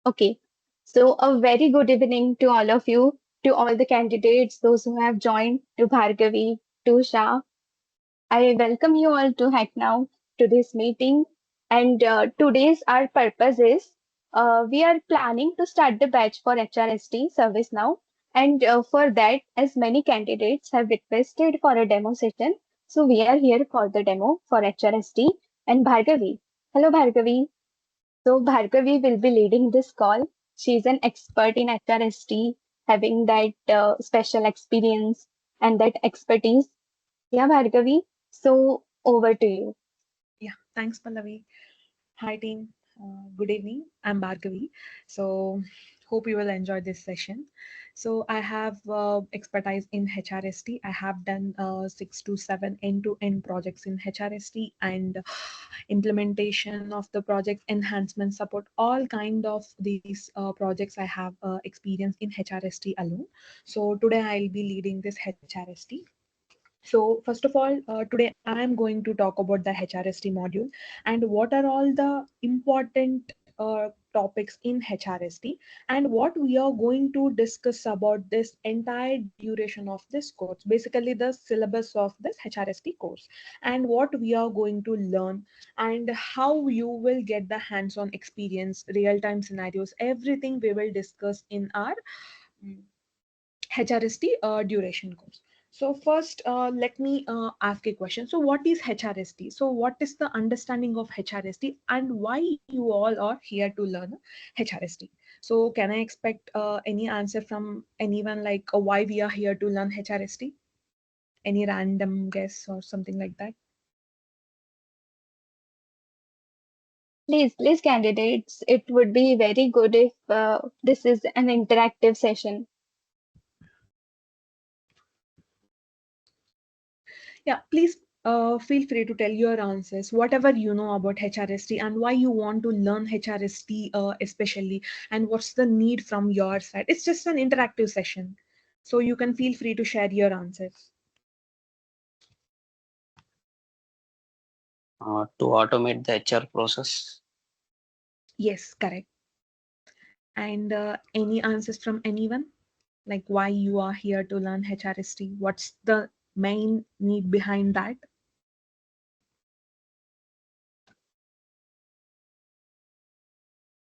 Okay, so a very good evening to all of you, to all the candidates, those who have joined, to Bhargavi, to Shah. I welcome you all to HackNow to this meeting. And today's our purpose is we are planning to start the batch for HRSD service now. And for that, as many candidates have requested for a demo session, so we are here for the demo for HRSD and Bhargavi. Hello, Bhargavi. So Bhargavi will be leading this call. She's an expert in HRSD, having that special experience and that expertise. Yeah, Bhargavi. So over to you. Yeah, thanks, Pallavi. Hi, team. Good evening. I'm Bhargavi. So, hope you will enjoy this session. So, I have expertise in HRSD. I have done 6 to 7 end-to-end projects in HRSD and implementation of the project, enhancement support, all kind of these projects I have experience in HRSD alone. So, today I'll be leading this HRSD. So first of all, today I am going to talk about the HRSD module and what are all the important topics in HRSD and what we are going to discuss about this entire duration of this course, basically the syllabus of this HRSD course, and what we are going to learn and how you will get the hands-on experience, real-time scenarios, everything we will discuss in our mm, HRSD duration course. So first, let me ask a question. So what is HRSD? So what is the understanding of HRSD and why you all are here to learn HRSD? So can I expect any answer from anyone like why we are here to learn HRSD? Any random guess or something like that? Please, candidates, it would be very good if this is an interactive session. Yeah, please feel free to tell your answers, whatever you know about HRSD and why you want to learn HRSD especially, and what's the need from your side. It's just an interactive session, so you can feel free to share your answers. To automate the HR process. Yes, correct. And any answers from anyone? Like why you are here to learn HRSD? What's the main need behind that?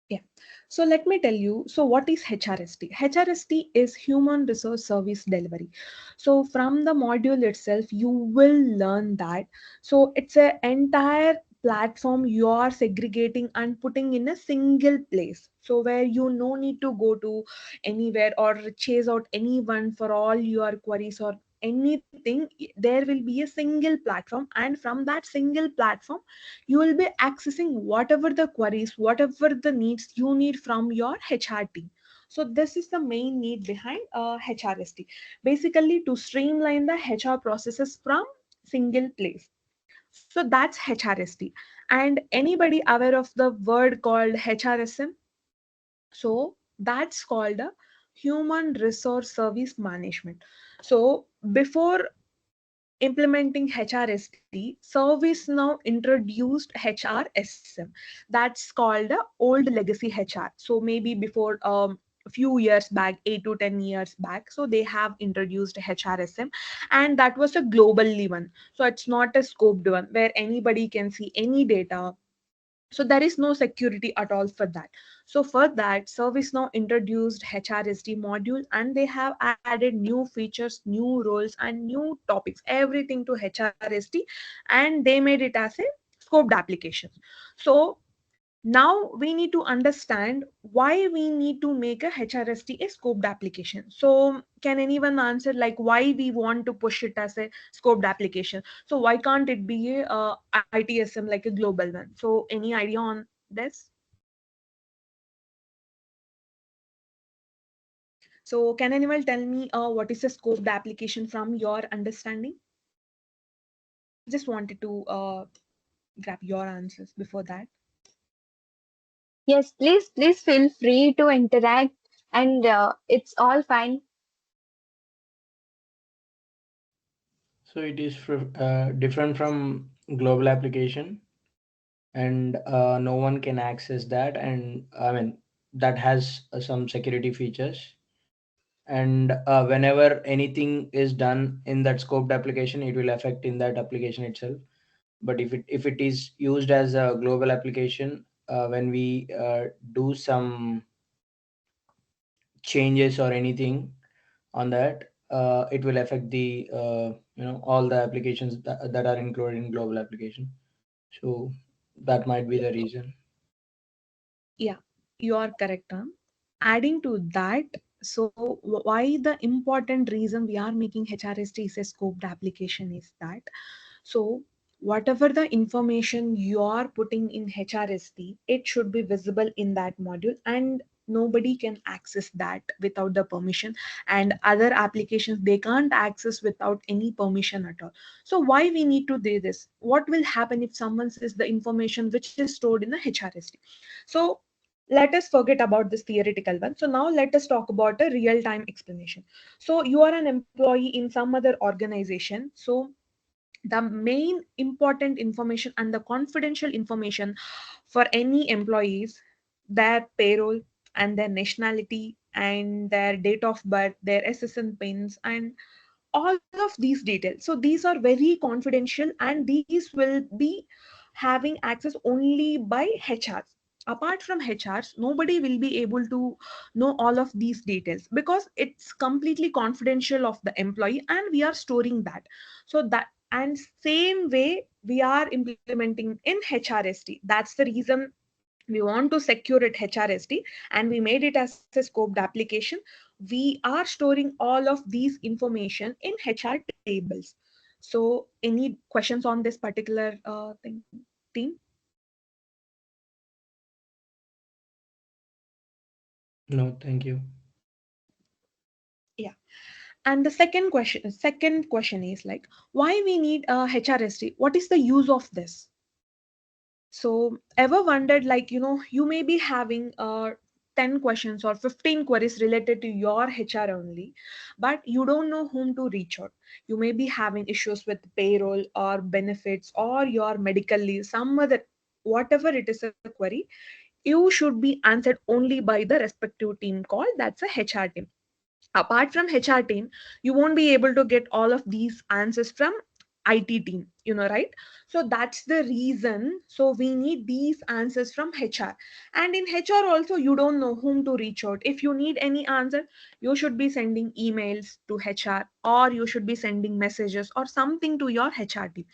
Yeah. So let me tell you, so what is HRSD? HRSD is Human Resource Service Delivery. So from the module itself, you will learn that. So it's an entire platform you are segregating and putting in a single place. So where you no need to go to anywhere or chase out anyone for all your queries or anything. There will be a single platform, and from that single platform you will be accessing whatever the queries, whatever the needs you need from your HR team. So this is the main need behind HRSD, basically to streamline the HR processes from single place. So that's HRSD. And anybody aware of the word called HRSM? So that's called a human resource service management. So before implementing HRSD, ServiceNow introduced HRSM. That's called a old legacy HR. So maybe before a few years back, 8 to 10 years back, so they have introduced HRSM, and that was a globally one. So it's not a scoped one where anybody can see any data, so there is no security at all for that. So for that, ServiceNow introduced HRSD module and they have added new features, new roles and new topics, everything to HRSD, and they made it as a scoped application. So now we need to understand why we need to make a HRSD a scoped application. So can anyone answer like why we want to push it as a scoped application? So why can't it be a ITSM like a global one? So any idea on this? So can anyone tell me what is a scoped application from your understanding? Just wanted to grab your answers before that. Yes, please feel free to interact, and it's all fine. So it is different from global application, and no one can access that. And I mean, that has some security features. And whenever anything is done in that scoped application, it will affect in that application itself. But if it is used as a global application, when we do some changes or anything on that, it will affect the all the applications that are included in global application. So that might be the reason. Yeah, you are correct. Adding to that, so why the important reason we are making HRSD is a scoped application is that, so whatever the information you are putting in HRSD, it should be visible in that module, and nobody can access that without the permission, and other applications they can't access without any permission at all. So why we need to do this? What will happen if someone says the information which is stored in the HRSD? So let us forget about this theoretical one. So now let us talk about a real-time explanation. So you are an employee in some other organization. So the main important information and the confidential information for any employees, their payroll and their nationality and their date of birth, their SSN pins, and all of these details. So these are very confidential, and these will be having access only by HRs. Apart from HRs, nobody will be able to know all of these details because it's completely confidential of the employee, and we are storing that. So that, and same way we are implementing in HRSD. That's the reason we want to secure it HRSD, and we made it as a scoped application. We are storing all of these information in HR tables. So any questions on this particular thing, team? No, thank you. Yeah. And the second question is like, why we need a HRSD? What is the use of this? So ever wondered, like, you may be having 10 questions or 15 queries related to your HR only, but you don't know whom to reach out. You may be having issues with payroll or benefits or your medical leave, some other, whatever it is a query, you should be answered only by the respective team called, that's a HR team. Apart from HR team, you won't be able to get all of these answers from IT team, right? So that's the reason. So we need these answers from HR. And in HR also, you don't know whom to reach out. If you need any answer, you should be sending emails to HR, or you should be sending messages or something to your HR team.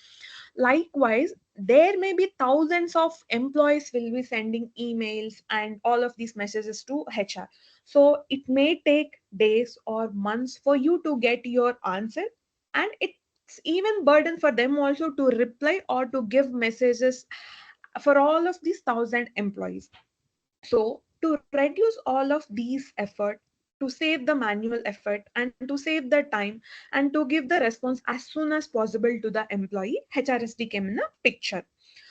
Likewise, there may be thousands of employees will be sending emails and all of these messages to HR. So it may take days or months for you to get your answer, and it's even burden for them also to reply or to give messages for all of these thousand employees. So to reduce all of these effort, to save the manual effort and to save the time and to give the response as soon as possible to the employee, HRSD came in a picture.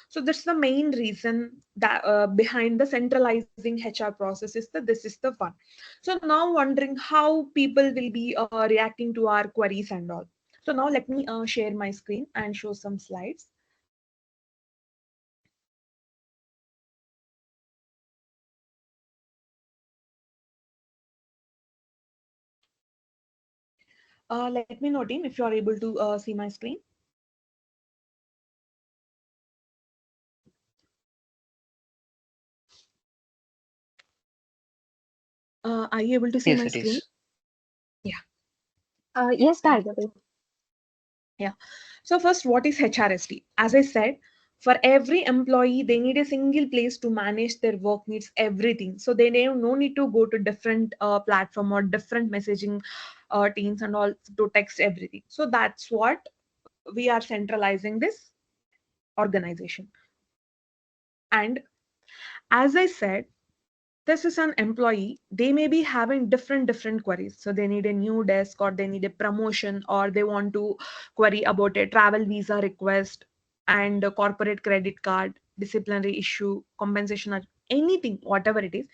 So that's the main reason that behind the centralizing HR process is that this is the one. So now wondering how people will be reacting to our queries and all. So now let me share my screen and show some slides. Let me know, team, if you are able to see my screen. Are you able to see Yes, my it screen? is. Yeah. Yes, Thank Bhargavi. Yeah. So first, what is HRSD? As I said, for every employee, they need a single place to manage their work needs, everything. So they have no need to go to different platform or different messaging teams and all to text everything. So that's what we are centralizing this organization. And as I said, this is an employee, they may be having different queries. So they need a new desk, or they need a promotion, or they want to query about a travel visa request and a corporate credit card, disciplinary issue, compensation, or anything, whatever it is.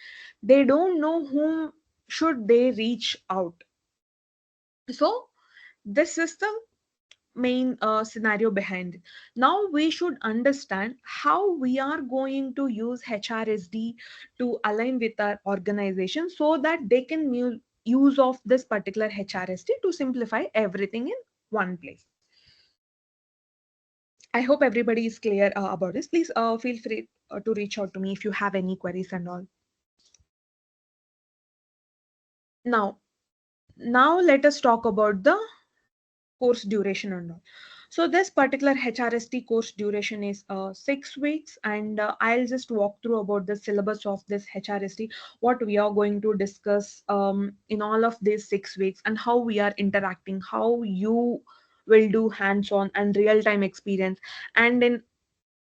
They don't know whom should they reach out. So this is the main scenario behind it. Now we should understand how we are going to use HRSD to align with our organization so that they can use of this particular HRSD to simplify everything in one place. I hope everybody is clear about this. Please feel free to reach out to me if you have any queries and all. Now let us talk about the course duration and all. So this particular HRSD course duration is 6 weeks, and I'll just walk through about the syllabus of this HRSD, what we are going to discuss in all of these 6 weeks, and how we are interacting, how you will do hands-on and real-time experience. And in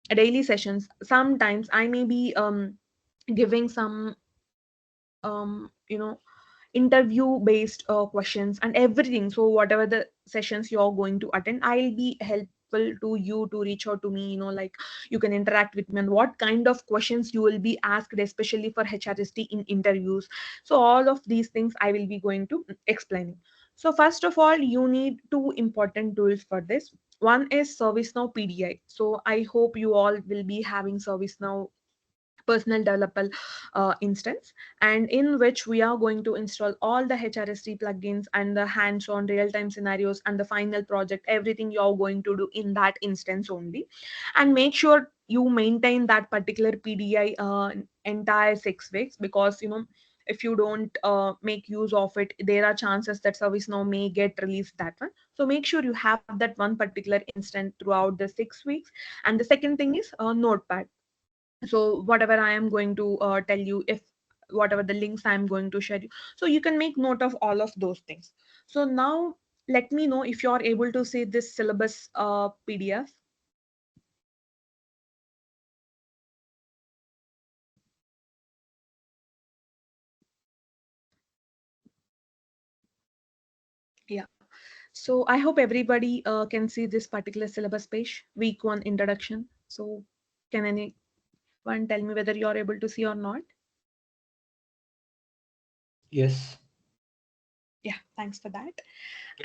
daily sessions, sometimes I may be giving some you know, interview based questions and everything. So whatever the sessions you're going to attend, I'll be helpful to you to reach out to me, you know, like you can interact with me and what kind of questions you will be asked, especially for HRSD in interviews. So all of these things I will be going to explaining. So first of all, you need two important tools for this. One is ServiceNow PDI. So I hope you all will be having ServiceNow personal developer instance, and in which we are going to install all the HRSD plugins and the hands-on real-time scenarios and the final project, everything you're going to do in that instance only. And make sure you maintain that particular PDI entire 6 weeks, because you know, if you don't make use of it, there are chances that ServiceNow may get released that one. So make sure you have that one particular instance throughout the 6 weeks. And the second thing is Notepad. So whatever I am going to tell you, if whatever the links I'm going to share you, so you can make note of all of those things. So now let me know if you're able to see this syllabus PDF. Yeah, so I hope everybody can see this particular syllabus page, week 1 introduction. So can anyone tell me whether you're able to see or not? Yes. Yeah, thanks for that.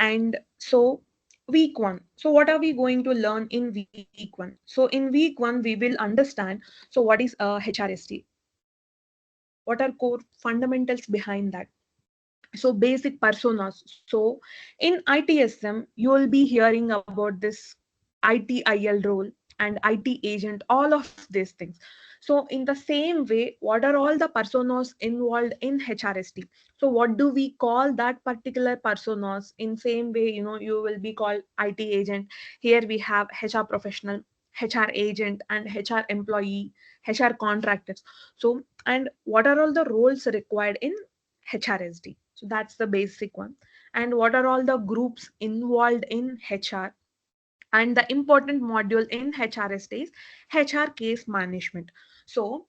And so week 1, so what are we going to learn in week 1? So in week 1 we will understand, so what is HRSD, what are core fundamentals behind that, so basic personas. So in ITSM you will be hearing about this ITIL role and IT agent, all of these things. So in the same way, what are all the personas involved in HRSD? So what do we call that particular personas? In same way, you know, you will be called IT agent. Here we have HR professional, HR agent, and HR employee, HR contractors. So, and what are all the roles required in HRSD? So that's the basic one. And what are all the groups involved in HR? And the important module in HRSD is HR case management. So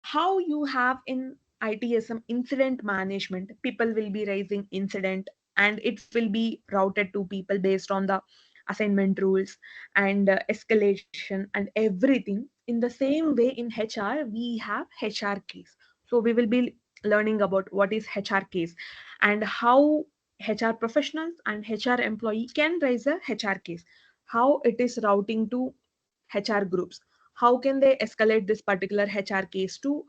how you have in ITSM incident management, people will be raising incident and it will be routed to people based on the assignment rules and escalation and everything. In the same way in HR we have HR case. So we will be learning about what is HR case and how HR professionals and HR employee can raise a HR case, how it is routing to HR groups, how can they escalate this particular HR case to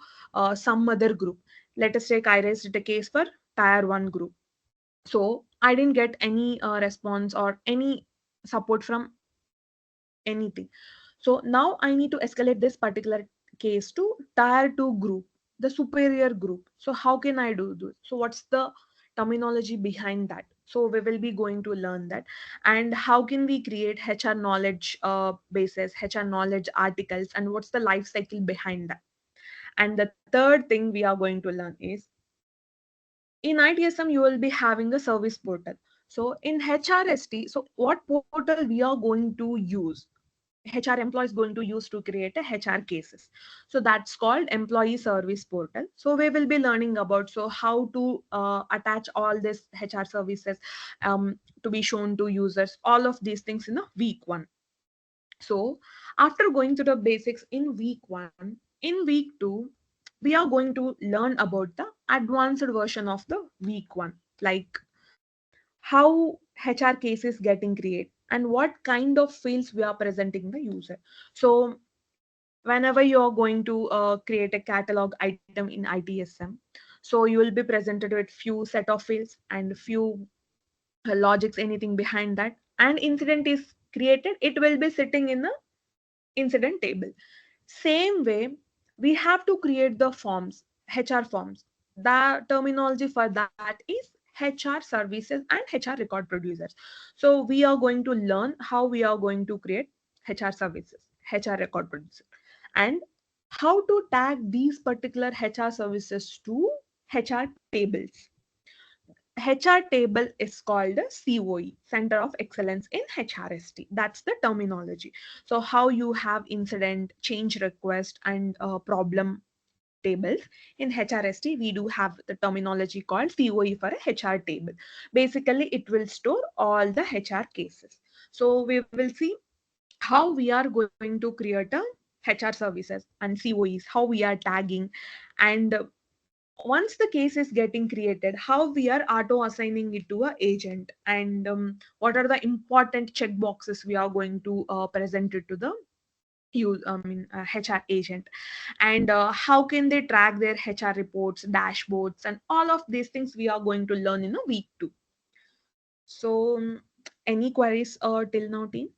some other group. Let us take I raised a case for tier 1 group. So I didn't get any response or any support from anything. So now I need to escalate this particular case to tier 2 group, the superior group. So how can I do this? So what's the terminology behind that? So we will be going to learn that. And how can we create HR knowledge bases, HR knowledge articles, and what's the life cycle behind that? And the third thing we are going to learn is in ITSM you will be having a service portal. So in HRSD, so what portal we are going to use, HR employee is going to use to create a HR cases. So that's called employee service portal. So we will be learning about so how to attach all this HR services to be shown to users, all of these things in a week 1. So after going to the basics in week 1, in week 2 we are going to learn about the advanced version of the week 1, like how HR cases getting created, and what kind of fields we are presenting the user. So whenever you're going to create a catalog item in ITSM, so you will be presented with few set of fields and few logics, anything behind that, and incident is created, it will be sitting in the incident table. Same way, we have to create the forms, HR forms. The terminology for that is HR services and HR record producers. So we are going to learn how we are going to create HR services, HR record producer, and how to tag these particular HR services to HR tables. HR table is called the COE, Center of Excellence in HRSD. That's the terminology. So how you have incident, change request, and problem tables. In HRSD, we do have the terminology called COE for a HR table. Basically, it will store all the HR cases. So we will see how we are going to create a HR services and COEs, how we are tagging, and once the case is getting created, how we are auto assigning it to a agent, and what are the important checkboxes we are going to present it to the HR agent, and how can they track their HR reports, dashboards, and all of these things we are going to learn in a week 2. So any queries till now, team?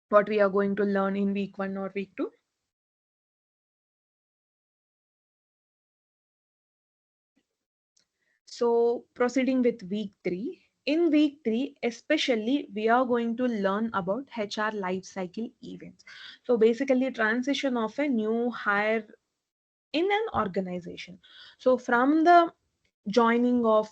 What we are going to learn in week 1 or week 2? So proceeding with week 3. In week 3, especially, we are going to learn about HR lifecycle events. So basically, transition of a new hire in an organization. So from the joining of,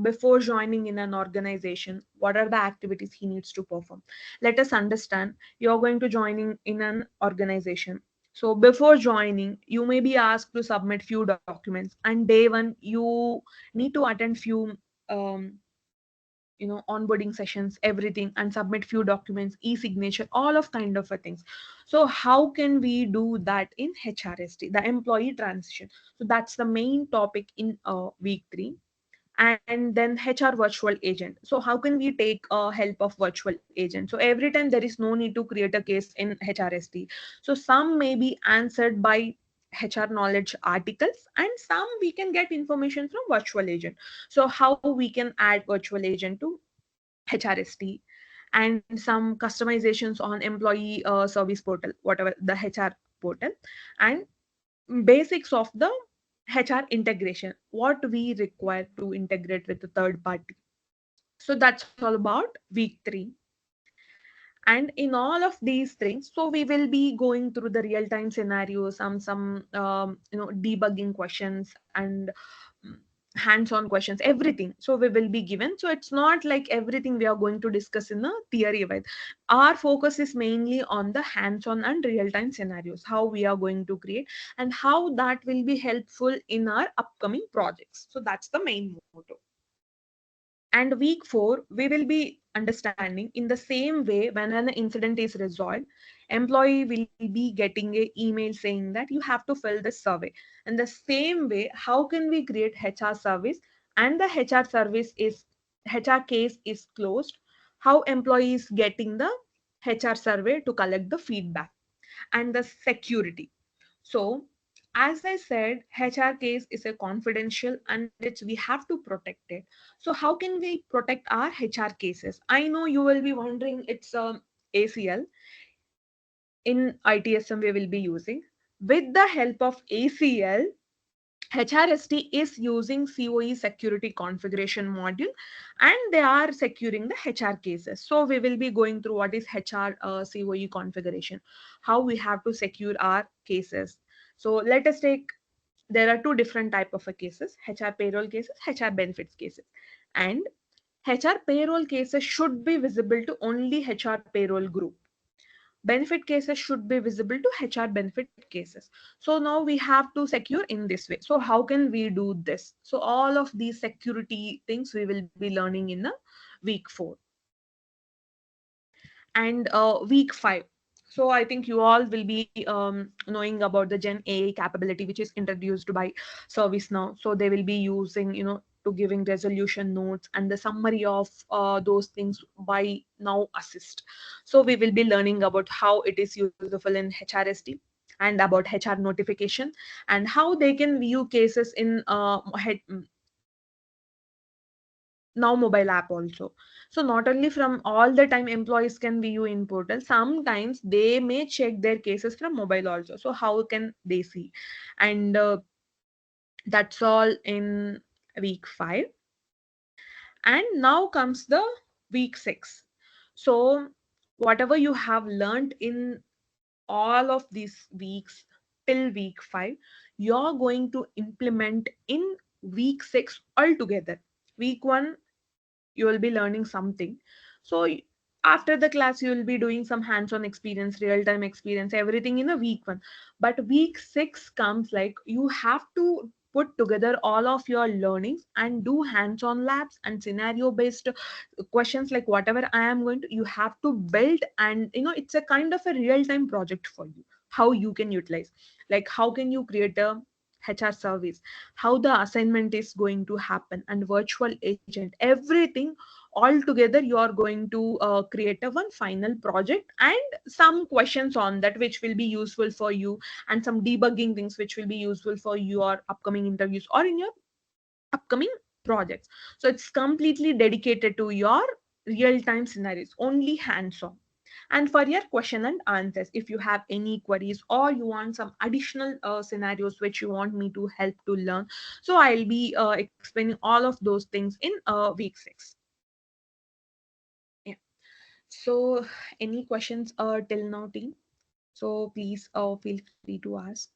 before joining in an organization, what are the activities he needs to perform? Let us understand, you're going to joining in an organization. So before joining, you may be asked to submit few documents, and day 1 you need to attend few um, onboarding sessions, everything, and submit few documents, e-signature, all of kind of a things. So how can we do that in HRSD, the employee transition? So that's the main topic in week 3. And then HR virtual agent. So how can we take help of virtual agent? So every time there is no need to create a case in HRSD. So some may be answered by HR knowledge articles, and some we can get information from virtual agent. So how we can add virtual agent to HRSD, and some customizations on employee service portal, whatever the HR portal, and basics of the HR integration, what we require to integrate with the third party. So that's all about week 3. And in all of these things, so we will be going through the real time scenarios, some debugging questions, and mm, hands-on questions, everything. So we will be given. So it's not like everything we are going to discuss in a theory way. Our focus is mainly on the hands-on and real-time scenarios, how we are going to create and how that will be helpful in our upcoming projects. So that's the main motto. And week 4, we will be understanding in the same way, when an incident is resolved, employee will be getting a email saying that you have to fill this survey. And the same way, how can we create HR service, and the HR case is closed, how employees getting the HR survey to collect the feedback, and the security. So as I said, HR case is a confidential, and we have to protect it. So how can we protect our HR cases? I know you will be wondering, it's ACL. In ITSM we will be using, with the help of ACL, HRSD is using COE security configuration module, and they are securing the HR cases. So we will be going through what is HR COE configuration, how we have to secure our cases. So let us take, there are two different type of cases: HR payroll cases, HR benefits cases. And HR payroll cases should be visible to only HR payroll group. Benefit cases should be visible to HR benefit cases. So now we have to secure in this way. So how can we do this? So all of these security things we will be learning in week 4. And week 5, so I think you all will be knowing about the Gen AI capability, which is introduced by ServiceNow. So they will be using to giving resolution notes and the summary of those things by Now Assist. So we will be learning about how it is useful in HRSD and about HR notification and how they can view cases in Now mobile app also. So not only from all the time employees can view in portal, sometimes they may check their cases from mobile also. So how can they see? And that's all in week 5. And now comes the week 6. So whatever you have learned in all of these weeks till week 5, you're going to implement in week 6 altogether. Week 1 you will be learning something. So after the class you will be doing some hands-on experience, real-time experience, everything in a week 1. But week 6 comes like you have to put together all of your learnings and do hands-on labs and scenario based questions, like whatever I am going to, you have to build. And it's a kind of a real-time project for you, how you can utilize, like how can you create a HR service, how the assignment is going to happen, and virtual agent, everything all together you are going to create a one final project, and some questions on that which will be useful for you, and some debugging things which will be useful for your upcoming interviews or in your upcoming projects. So it's completely dedicated to your real-time scenarios, only hands-on. And for your question and answers, if you have any queries or you want some additional scenarios which you want me to help to learn, so I'll be explaining all of those things in week 6. Yeah. So any questions till now, team? So please feel free to ask.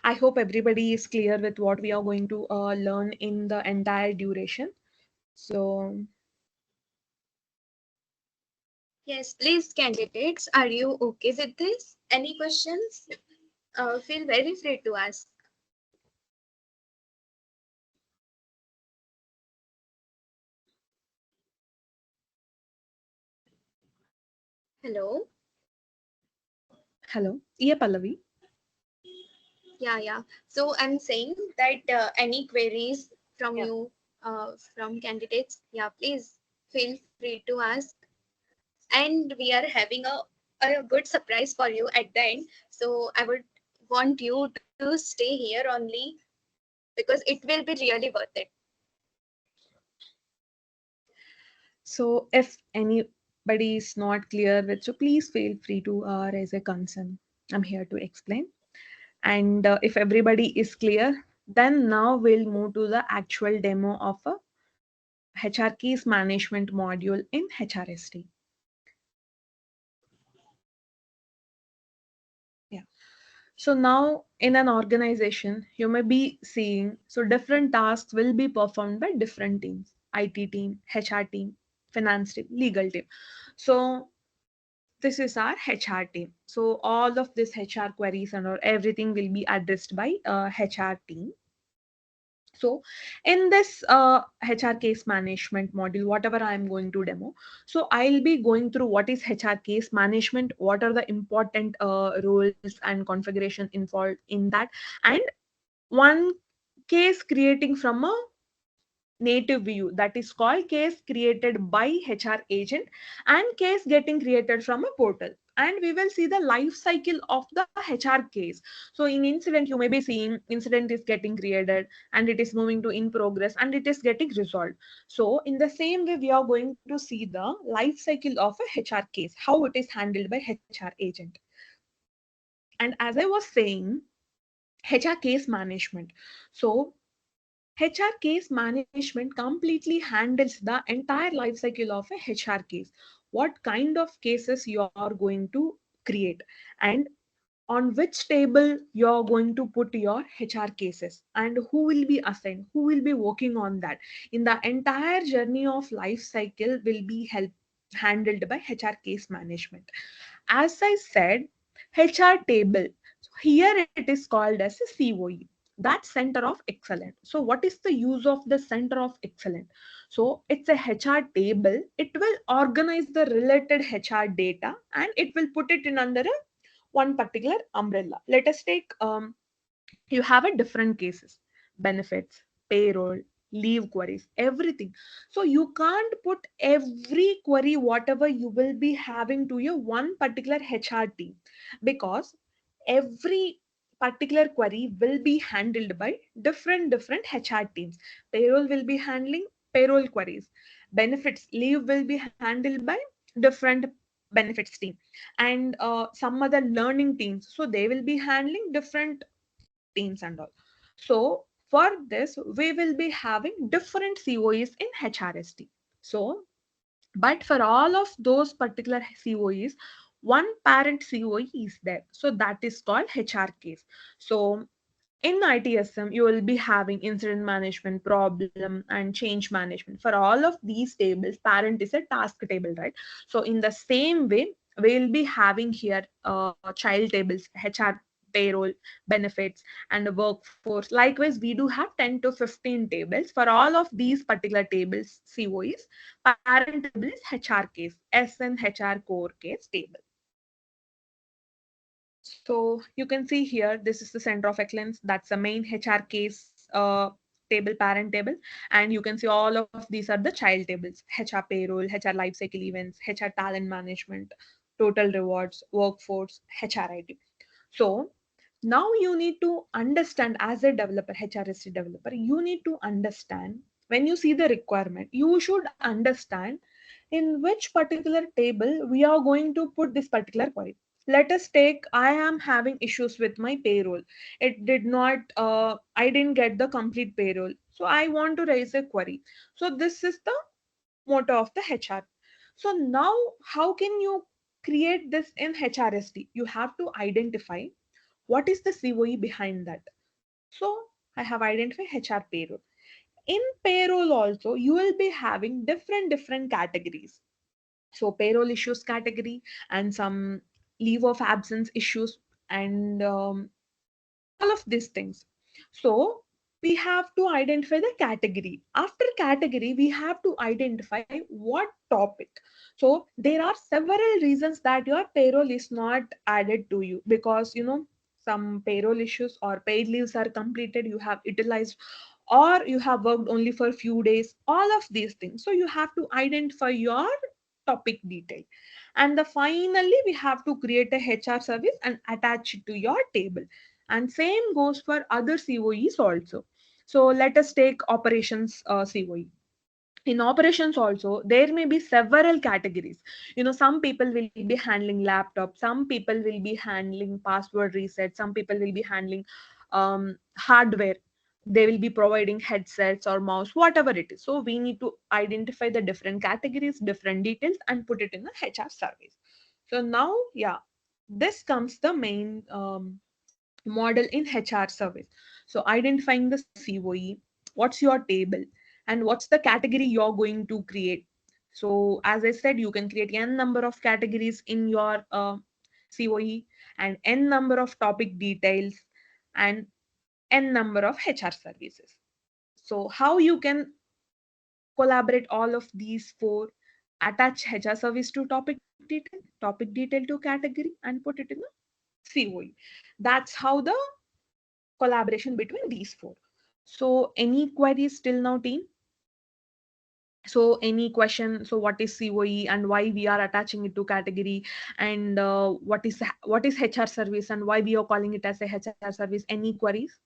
I hope everybody is clear with what we are going to learn in the entire duration. So Yes, please, candidates, are you okay with this? Any questions? Feel very free to ask. Hello. hello, yeah, Pallavi. Yeah. So I'm saying that any queries from Yeah. you, from candidates, yeah, please feel free to ask. And we are having a good surprise for you at the end. So I would want you to stay here only because it will be really worth it. So if anybody is not clear with, so please feel free to raise a concern. I'm here to explain. And if everybody is clear, then now we'll move to the actual demo of a HR case management module in HRSD. Yeah. So now in an organization, you may be seeing, so different tasks will be performed by different teams: IT team, HR team, finance team, legal team. So this is our HR team. So all of this HR queries and or everything will be addressed by HR team. So in this HR case management module, whatever I'm going to demo, so I'll be going through what is HR case management, what are the important roles and configuration involved in that, and one case creating from a native view, that is called case created by HR agent, and case getting created from a portal. And we will see the life cycle of the HR case. So in incident, you may be seeing incident is getting created and it is moving to in progress and it is getting resolved. So in the same way, we are going to see the life cycle of a HR case, how it is handled by HR agent. And as I was saying, HR case management. So HR case management completely handles the entire life cycle of a HR case. What kind of cases you are going to create, and on which table you are going to put your HR cases, and who will be assigned, who will be working on that. In the entire journey of life cycle will be handled by HR case management. As I said, HR table. So here it is called as a COE, that center of excellence. So what is the use of the center of excellence? So it's a HR table. It will organize the related HR data and it will put it in under a one particular umbrella. Let us take you have a different cases. benefits, payroll, leave queries, everything. So you can't put every query, whatever you will be having to your one particular HR team, because every particular query will be handled by different HR teams. Payroll will be handling payroll queries. Benefits, leave will be handled by different benefits team, and some other learning teams. So they will be handling different teams and all. So for this, we will be having different COEs in HRSD. So, but for all of those particular COEs, one parent COE is there. So that is called HR case. So in ITSM, you will be having incident management, problem, and change management. For all of these tables, parent is a task table, right? So in the same way, we'll be having here child tables, HR, payroll, benefits, and the workforce. Likewise, we do have 10 to 15 tables. For all of these particular tables, COEs, parent table is HR case, SN HR core case table. So you can see here, this is the center of excellence. That's the main HR case table, parent table. And you can see all of these are the child tables: HR payroll, HR lifecycle events, HR talent management, total rewards, workforce, HR IT. So now you need to understand, as a developer, HRSD developer, you need to understand, when you see the requirement, you should understand in which particular table we are going to put this particular query. Let us take, I am having issues with my payroll. It did not, I didn't get the complete payroll. So I want to raise a query. So this is the motto of the HR. So now how can you create this in HRSD? You have to identify what is the COE behind that. So I have identified HR payroll. In payroll also, you will be having different categories. So payroll issues category, and some leave of absence issues, and all of these things. So we have to identify the category. After category, we have to identify what topic. So there are several reasons that your payroll is not added to you, because some payroll issues or paid leaves are completed, you have utilized, or you have worked only for a few days, all of these things. So you have to identify your topic detail, and finally we have to create a HR service and attach it to your table. And same goes for other COEs also. So let us take operations COE. In operations also, there may be several categories. Some people will be handling laptop, some people will be handling password reset, some people will be handling hardware, they will be providing headsets or mouse, whatever it is. So we need to identify the different categories, different details, and put it in the HR service. So now, yeah, this comes the main model in HR service. So identifying the COE, what's your table, and what's the category you're going to create. So as I said, you can create n number of categories in your COE, and n number of topic details, and n number of HR services. So how you can collaborate all of these four: attach HR service to topic detail to category, and put it in the COE. That's how the collaboration between these four. So any queries till now, team? So any question? So what is COE and why we are attaching it to category, and what is HR service and why we are calling it as a HR service? Any queries?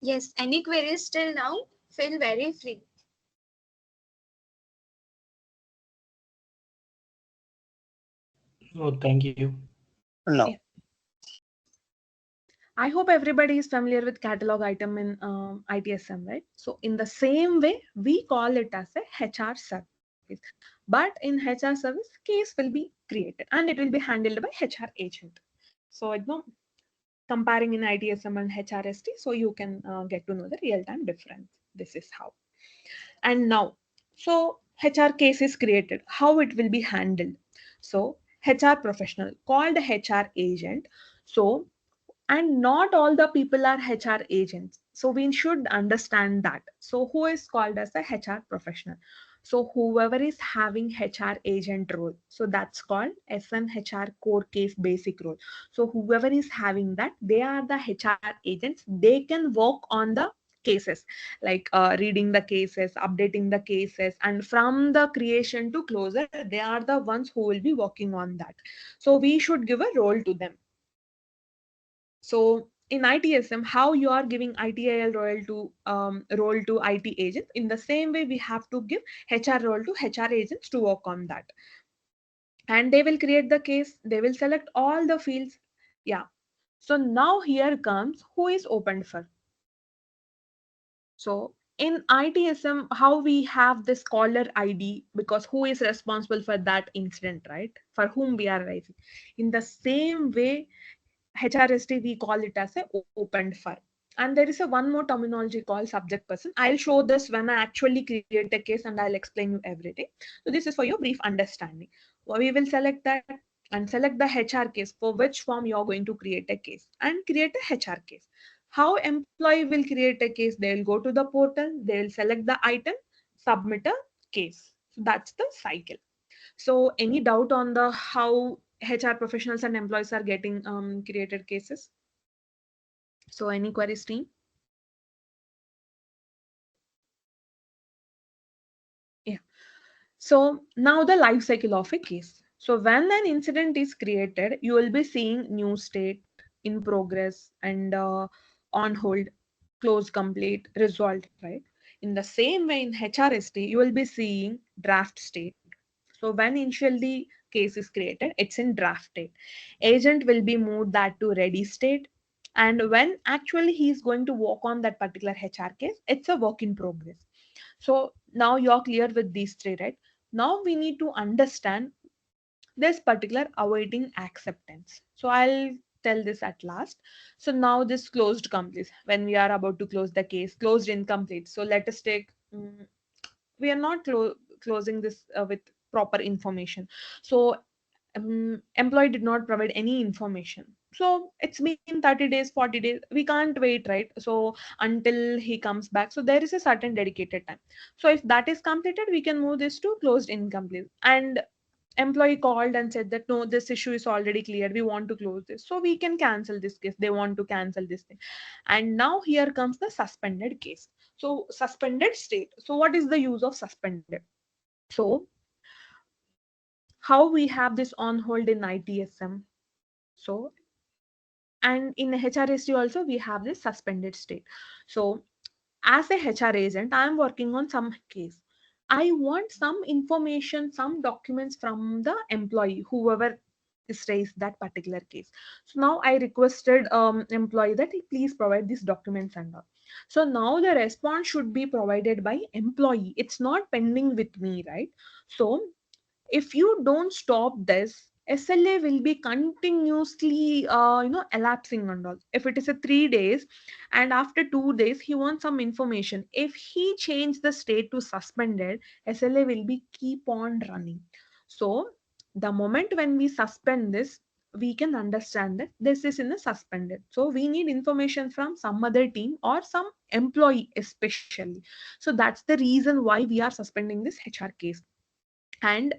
Yes, any queries till now? Feel very free. Oh, thank you. No. Yeah. I hope everybody is familiar with catalog item in ITSM, right? So in the same way, we call it as a HR service. But in HR service, case will be created and it will be handled by HR agent. So comparing in ITSM and HRSD, so you can get to know the real-time difference. This is how. And now, so HR case is created. How it will be handled? So HR professional called HR agent. So, and not all the people are HR agents. So we should understand that. So who is called as a HR professional? So whoever is having HR agent role, so that's called SNHR core case basic role. So whoever is having that, they are the HR agents. They can work on the cases, like reading the cases, updating the cases, and from the creation to closure, they are the ones who will be working on that. So we should give a role to them. So in ITSM, how you are giving ITIL role to IT agents, in the same way we have to give HR role to HR agents to work on that. And they will create the case, they will select all the fields. Yeah. So now here comes who is opened for. So in ITSM, how we have this caller ID, because who is responsible for that incident, right? For whom we are raising. In the same way, HRSD, we call it as a opened for. And there is a one more terminology called subject person. I'll show this when I actually create a case and I'll explain you everything. So this is for your brief understanding. We will select that and select the HR case for which form you're going to create a case and create a HR case. How employee will create a case? They'll go to the portal, they'll select the item, submit a case. So that's the cycle. So any doubt on the how HR professionals and employees are getting created cases? So any queries, team? Yeah. So now the life cycle of a case. So when an incident is created, you will be seeing new state, in progress, and on hold, close, complete, resolved, right? In the same way in HRSD, you will be seeing draft state. So when initially case is created, it's in draft state. Agent will be moved that to ready state. And when actually he is going to work on that particular HR case, it's a work in progress. So now you're clear with these three, right? Now we need to understand this particular awaiting acceptance. So I'll tell this at last. So now this closed complete, when we are about to close the case, closed incomplete. So let us take, we are not closing this with proper information. So employee did not provide any information. So it's been 30 days, 40 days. We can't wait, right? So until he comes back. So there is a certain dedicated time. So if that is completed, we can move this to closed incomplete. And employee called and said that no, this issue is already cleared, we want to close this, so we can cancel this case, they want to cancel this thing. And now here comes the suspended case. So suspended state. So what is the use of suspended? So how we have this on hold in ITSM. So and in HRSD also we have this suspended state. So as a HR agent, I am working on some case. I want some information, some documents from the employee, whoever is raised that particular case. So now I requested employee that he please provide these documents and all. So now the response should be provided by employee. It's not pending with me, right? So if you don't stop this, SLA will be continuously elapsing and all. If it is a 3 days and after 2 days he wants some information, if he change the state to suspended, SLA will be keep on running. So the moment when we suspend this, we can understand that this is in a suspended. So we need information from some other team or some employee especially. So that's the reason why we are suspending this HR case. And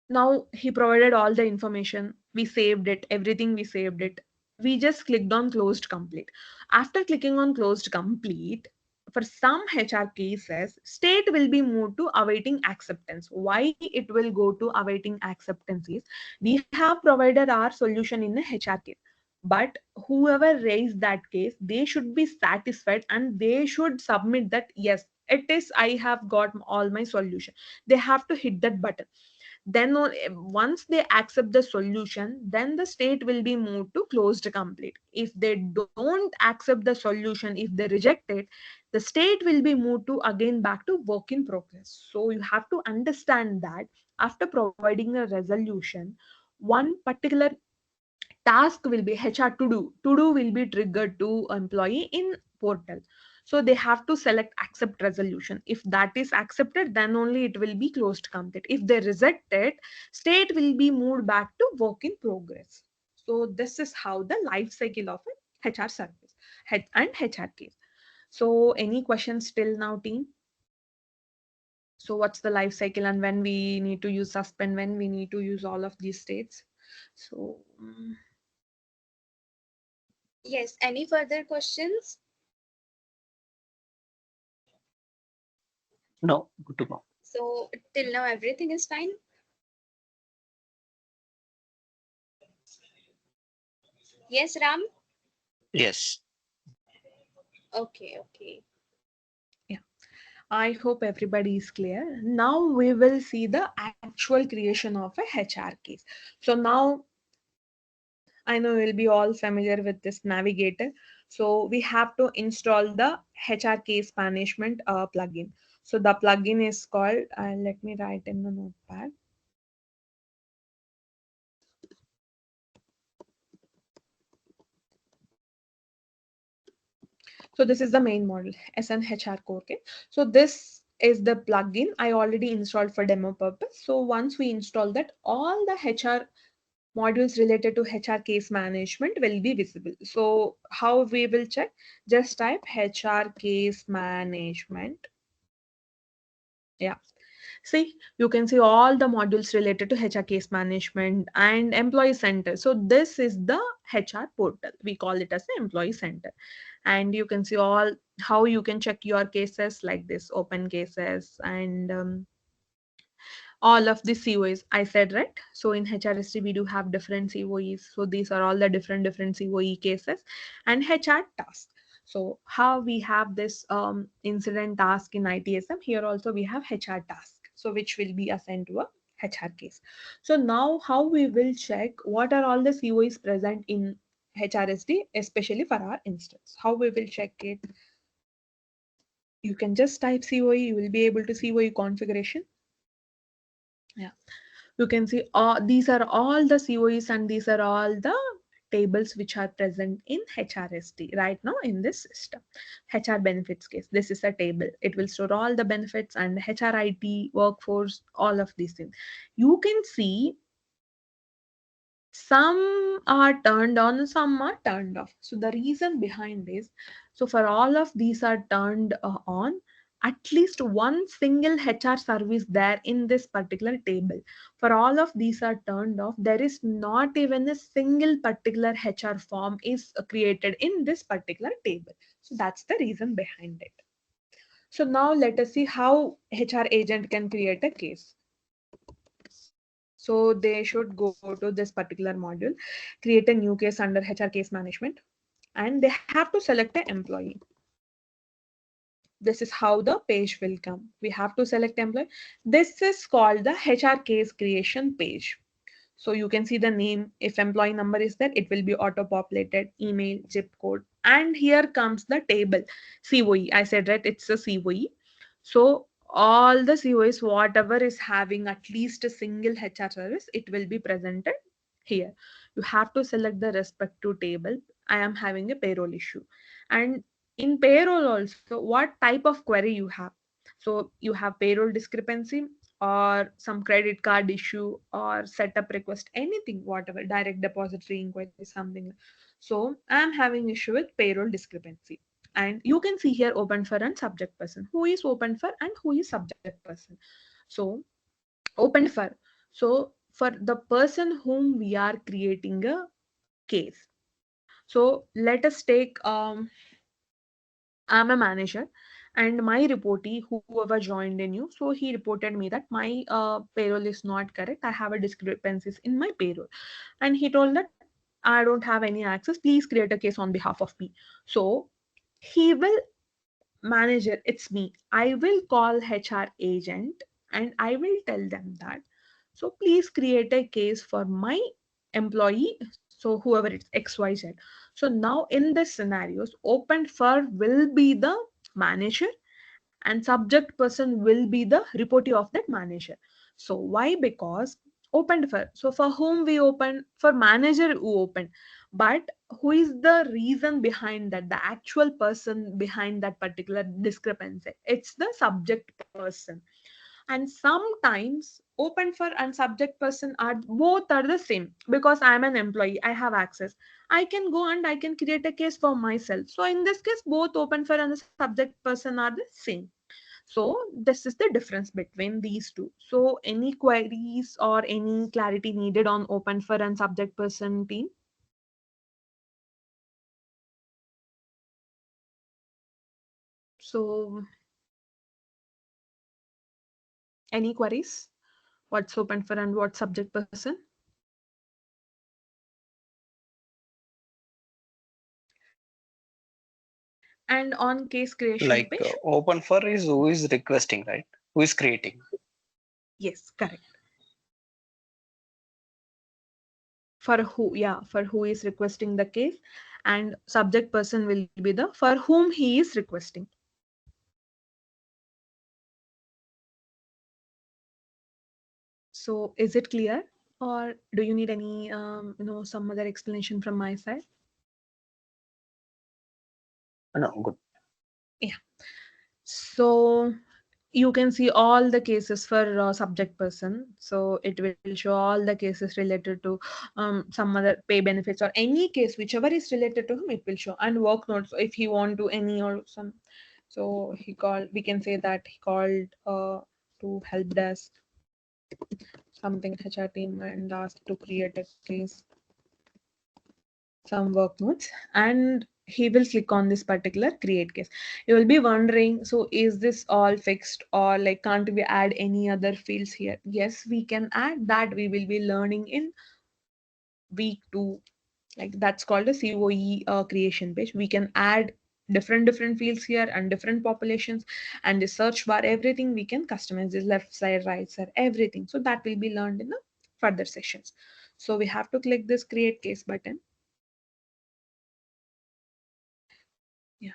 now he provided all the information, we saved it, everything, we saved it. We just clicked on closed complete. After clicking on closed complete, for some HR cases, state will be moved to awaiting acceptance. Why it will go to awaiting acceptance is, we have provided our solution in a HR case, but whoever raised that case, they should be satisfied and they should submit that yes, it is, I have got all my solution. They have to hit that button. Then once they accept the solution, then the state will be moved to closed complete. If they don't accept the solution, if they reject it, the state will be moved to again back to work in progress. So you have to understand that after providing a resolution, one particular task will be HR to do will be triggered to employee in portal. So they have to select accept resolution. If that is accepted, then only it will be closed complete. If they reject it, state will be moved back to work in progress. So this is how the life cycle of a HR service and HR case. So any questions till now, team? So what's the life cycle and when we need to use suspend, when we need to use all of these states. So Yes, any further questions? No, good to go. So till now everything is fine? Yes, Ram? Yes. Okay, okay. yeah, I hope everybody is clear. Now we will see the actual creation of a HR case. So now I know you'll be all familiar with this navigator. So we have to install the HR case management plugin. So the plugin is called, let me write in the notepad. So this is the main model, SNHR Core Kit. So this is the plugin I already installed for demo purpose. So once we install that, all the HR modules related to HR case management will be visible. So how we will check? Just type HR case management. Yeah. See, you can see all the modules related to HR case management and employee center. So this is the HR portal. We call it as the employee center. And you can see all how you can check your cases like this, open cases and all of the COEs I said, right? So in HRSD we do have different COEs. So these are all the different COE cases and HR tasks. So how we have this incident task in ITSM, here also we have HR task. So which will be assigned to a HR case. So now how we will check what are all the COEs present in HRSD, especially for our instance. How we will check it? You can just type COE, you will be able to see COE configuration. Yeah, you can see these are all the COEs and these are all the tables which are present in HRSD right now in this system. HR benefits case, this is a table. It will store all the benefits and HRIT, workforce, all of these things. You can see some are turned on, some are turned off. So the reason behind this, so for all of these are turned on, at least one single HR service there in this particular table. For all of these are turned off, there is not even a single particular HR form is created in this particular table. So that's the reason behind it. So now let us see how HR agent can create a case. So they should go to this particular module, create a new case under HR case management, and they have to select an employee. This is how the page will come. We have to select employee. This is called the HR case creation page. So you can see the name. If employee number is there, it will be auto-populated, email, zip code. And here comes the table, COE. I said, right, it's a COE. So all the COEs, whatever is having at least a single HR service, it will be presented here. You have to select the respective table. I am having a payroll issue. And in payroll also, what type of query you have? So you have payroll discrepancy, or some credit card issue, or setup request, anything, whatever, direct depository inquiry, something. So I'm having issue with payroll discrepancy. And you can see here open for and subject person. Who is open for and who is subject person? So open for. So for the person whom we are creating a case. So let us take I'm a manager and my reportee, whoever joined in you, so he reported me that my payroll is not correct. I have a discrepancies in my payroll. And he told that I don't have any access. Please create a case on behalf of me. So he will, manager, it's me. I will call HR agent and I will tell them that. So please create a case for my employee. So whoever it's XYZ. So now in this scenarios, open for will be the manager and subject person will be the reportee of that manager. So why? Because opened for, so for whom we open, for manager who open, but who is the reason behind that, the actual person behind that particular discrepancy, it's the subject person. And sometimes open for and subject person are both are the same, because I am an employee, I have access, I can go and I can create a case for myself. So in this case both open for and the subject person are the same. So this is the difference between these two. So any queries or any clarity needed on open for and subject person team? So any queries? What's open for and what subject person? And on case creation Like page? open for is who is requesting, right? Who is creating? Yes, correct. For who, yeah, for who is requesting the case, and subject person will be the for whom he is requesting. So is it clear, or do you need any some other explanation from my side? No, good. Yeah. So you can see all the cases for subject person. So it will show all the cases related to some other pay benefits or any case whichever is related to him, it will show. And work notes if he want to any or some. So he called, we can say that he called to help desk something HR team and asked to create a case, some work notes, and he will click on this particular create case. You will be wondering, so is this all fixed, or like can't we add any other fields here? Yes, we can add that. We will be learning in week 2. Like that's called a COE creation page. We can add different fields here and different populations, and the search bar, everything we can customize, this left side, right side, everything. So that will be learned in the further sessions. So we have to click this create case button. Yeah.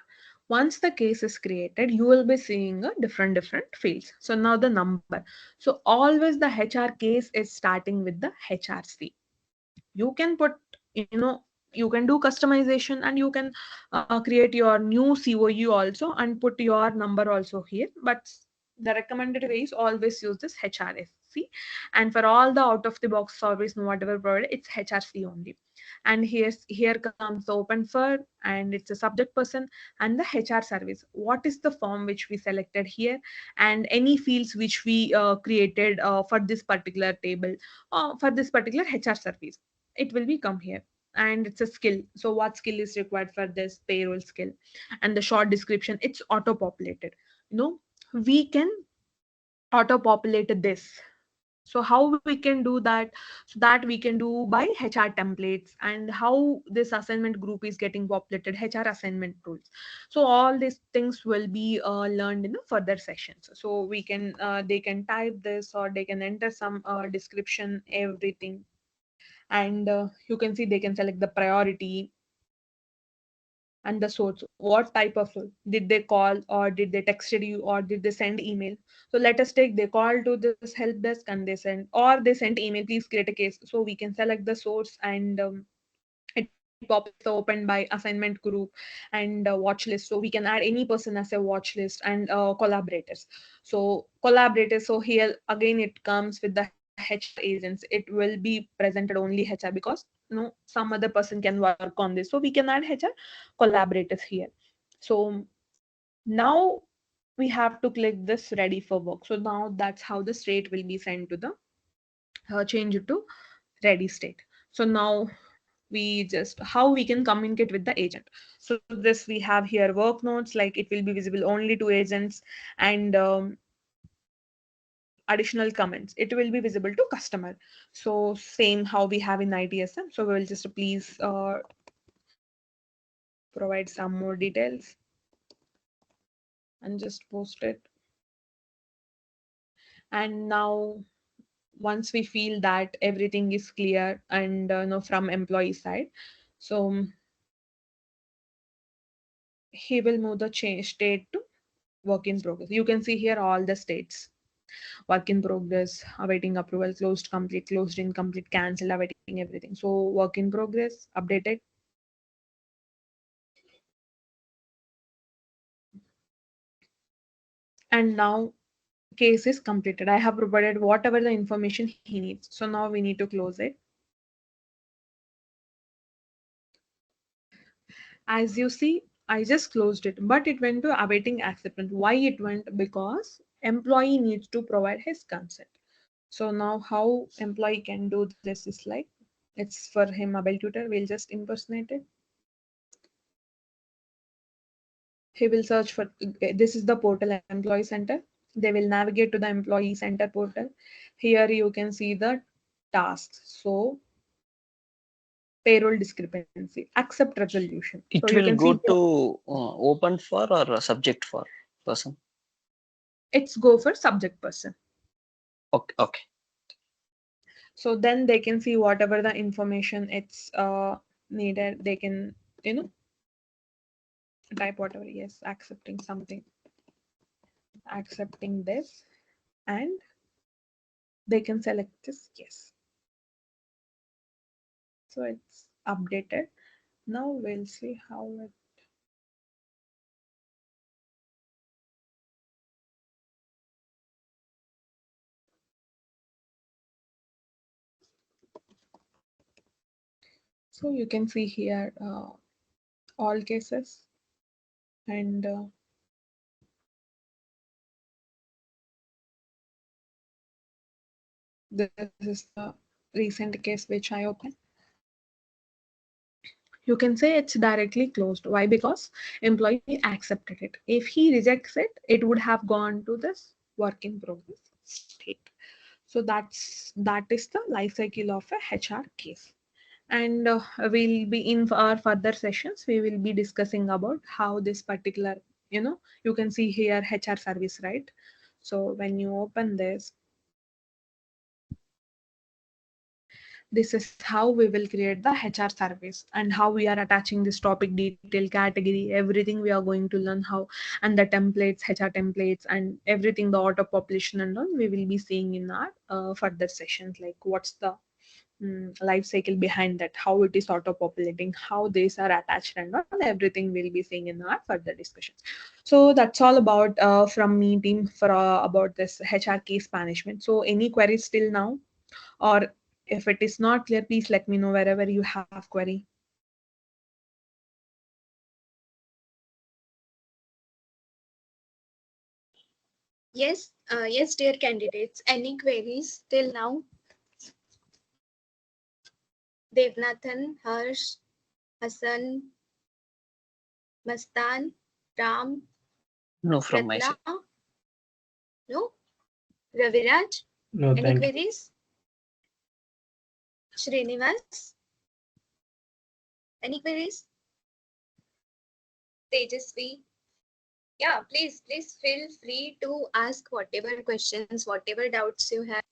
Once the case is created, you will be seeing a different fields. So now the number. So always the HR case is starting with the HRC. You can put, you can do customization, and you can create your new COU also and put your number also here. But the recommended way is always use this HRSC. And for all the out of the box service, whatever provided, it's HRC only. And here comes the open for, and it's a subject person and the HR service. What is the form which we selected here, and any fields which we created for this particular table, for this particular HR service, it will be come here. And it's a skill. So what skill is required for this payroll skill, and the short description, it's auto populated. We can auto populate this. So how we can do that? So that we can do by HR templates, and how this assignment group is getting populated, HR assignment tools. So all these things will be learned in the further sessions. So we can they can type this, or they can enter some description, everything. And you can see they can select the priority and the source. What type of source? Did they call, or did they texted you, or did they send email? So let us take, they call to this help desk and they send, or they sent email, please create a case. So we can select the source, and it pops the open by assignment group and watch list. So we can add any person as a watch list, and collaborators. So collaborators, so here again it comes with the HR agents. It will be presented only HR, because some other person can work on this. So we can add HR collaborators here. So now we have to click this ready for work. So now that's how the state will be sent to the change it to ready state. So now we just how we can communicate with the agent. So this we have here work notes, like it will be visible only to agents, and additional comments, it will be visible to customer. So same how we have in ITSM. So we will just please provide some more details and just post it. And now once we feel that everything is clear, and from employee side, so he will move the change state to work in progress. You can see here all the states: work in progress, awaiting approval, closed, complete, closed, incomplete, cancelled, awaiting everything. So work in progress, updated. And now case is completed. I have provided whatever the information he needs. So now we need to close it. As you see, I just closed it, but it went to awaiting acceptance. Why it went? Because employee needs to provide his consent. So now how employee can do this is like, it's for him a bell tutor. We'll just impersonate it. He will search for, this is the portal employee center. They will navigate to the employee center portal. Here you can see the tasks. So payroll discrepancy, accept resolution. So It you will can see go here, to open for or subject for person. it's go for subject person. Okay, okay. So then they can see whatever the information it's needed. They can, you know, type whatever. Yes, accepting something, accepting this, and they can select this. Yes. So it's updated. Now we'll see how it. So you can see here all cases, and this is the recent case which I opened. You can say it's directly closed. Why? Because employee accepted it. If he rejects it, it would have gone to this work in progress state. So that is the life cycle of a HR case. And we'll be in our further sessions. We will be discussing about how this particular, you can see here HR service, right? So when you open this is how we will create the HR service, and how we are attaching this topic detail category, everything we are going to learn how, and the templates, HR templates, and everything, the auto population and all, we will be seeing in our further sessions, like what's the life cycle behind that, how it is auto populating, how these are attached, and all everything we'll be seeing in our further discussions. So that's all about from me team for about this HR case management. So any queries till now, or if it is not clear, please let me know wherever you have query. Yes, dear candidates. Any queries till now? Devnathan, Harsh, Hassan, Mastan, Ram, No, from my Ratna? side. No? Raviraj? No, Any thank you. queries? Srinivas? Any queries? Tejasvi? Yeah, please feel free to ask whatever questions, whatever doubts you have.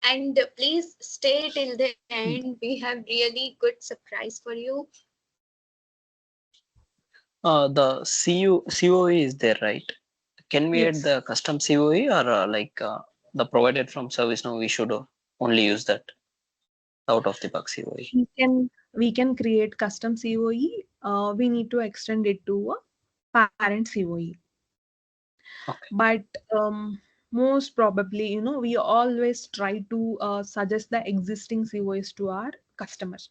And please stay till the end. We have really good surprise for you. The COE is there, right? Can we add Yes, the custom COE or the provided from ServiceNow? We should only use that out of the box COE. we can create custom COE. We need to extend it to a parent COE. Okay. But most probably, we always try to suggest the existing COEs to our customers.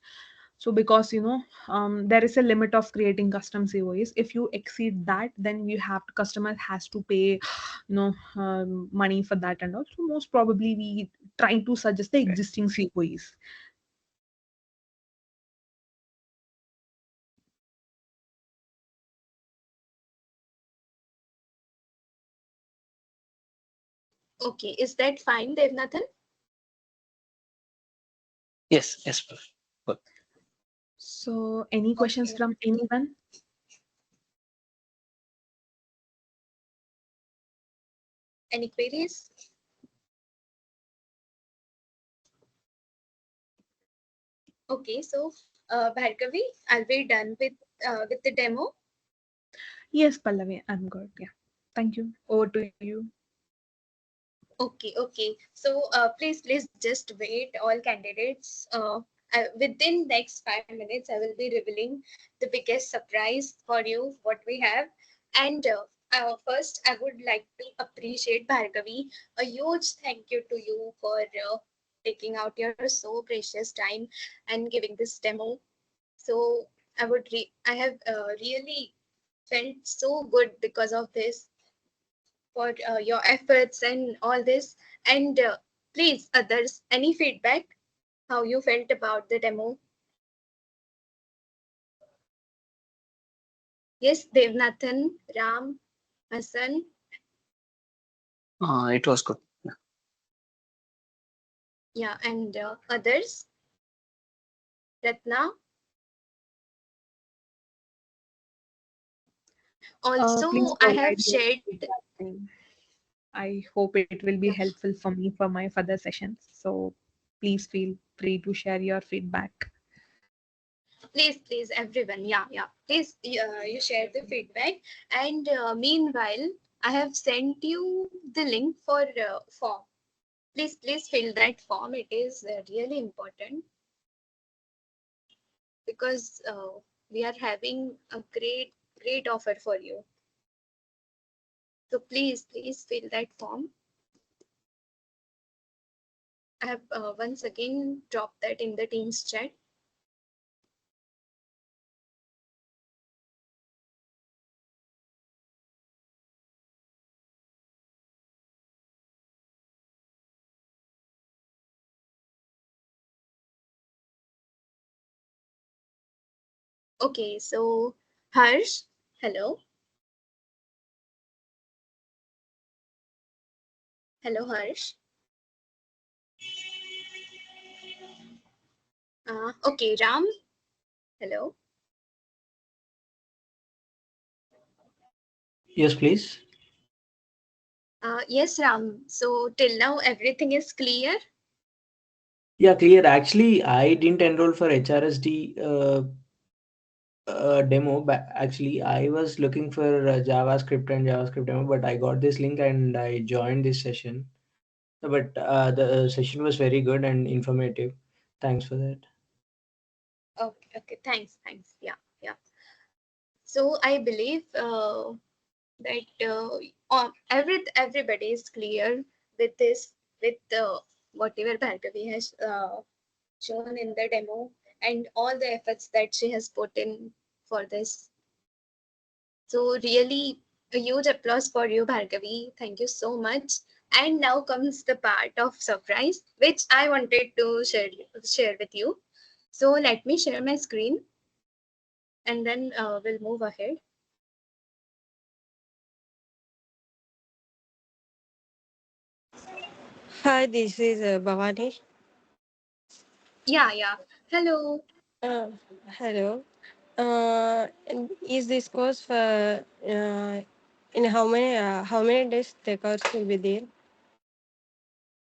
So because there is a limit of creating custom COEs. If you exceed that, then customer has to pay money for that, and also most probably we try to suggest the Okay. existing COEs. Okay, is that fine, Devnathan? Yes, yes, good. So any questions Okay. from anyone? Any queries? Okay, so Bhargavi, are we done with the demo? Yes, Pallavi, I'm good. Yeah, thank you. Over to you. Okay. So please just wait, all candidates. Within next 5 minutes, I will be revealing the biggest surprise for you, what we have. And first, I would like to appreciate Bhargavi. A huge thank you to you for taking out your so precious time and giving this demo. So I have really felt so good because of this, for your efforts and all this. And please, others, any feedback, how you felt about the demo? Yes, Devnathan, Ram, Hassan. It was good. Yeah, and others, Ratna. Please Also, I provide have your shared. feedback. I hope it will be Yeah, helpful for me for my further sessions. So please feel free to share your feedback. please, everyone. Yeah. Please, you share the feedback. And meanwhile, I have sent you the link for form. Please fill that form. It is really important, because we are having a great offer for you. So please fill that form. I have once again dropped that in the Teams chat. Okay, so Harsh, hello. Hello, Harsh. Okay, Ram, hello. Yes, please. Yes, Ram. So till now everything is clear. Yeah, clear. Actually, I didn't enroll for HRSD demo, but actually I was looking for JavaScript and JavaScript demo, but I got this link and I joined this session. But the session was very good and informative. Thanks for that. Okay. Thanks. Yeah. So I believe that everybody is clear with this, with whatever Bhargavi has shown in the demo, and all the efforts that she has put in for this. So really a huge applause for you, Bhargavi. Thank you so much. And now comes the part of surprise, which I wanted to share with you. So let me share my screen, and then we'll move ahead. Hi, this is Bhavani. Yeah. Hello. Uh, Hello. Is this course for in how many days the course will be there?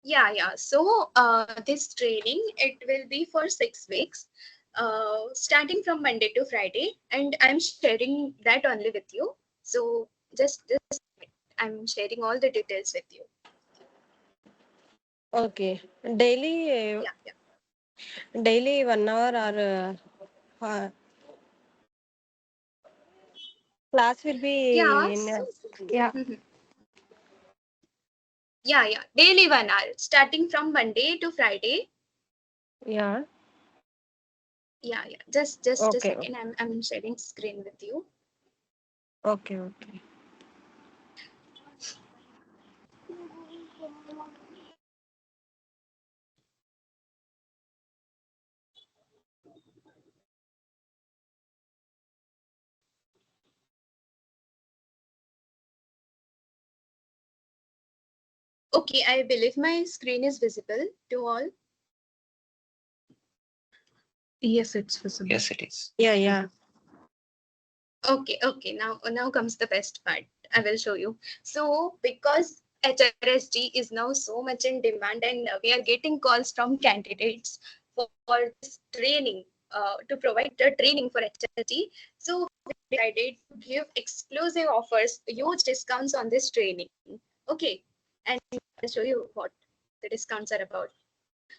Yeah. So this training, it will be for 6 weeks, starting from Monday to Friday, and I'm sharing that only with you. So just I'm sharing all the details with you. Okay. Daily, Yeah. daily 1 hour class will be in. Yes. Yeah. Yeah. Daily 1 hour, starting from Monday to Friday. Yeah. Yeah. Just a Okay. second. I'm sharing screen with you. Okay. Okay. Okay, I believe my screen is visible to all. Yes, it's visible. Yes, it is. Yeah. Yeah. Okay. Now comes the best part. I will show you. So because HRSD is now so much in demand, and we are getting calls from candidates for this training, to provide the training for HRSD. So we decided to give exclusive offers, huge discounts on this training. Okay, and I'll show you what the discounts are about.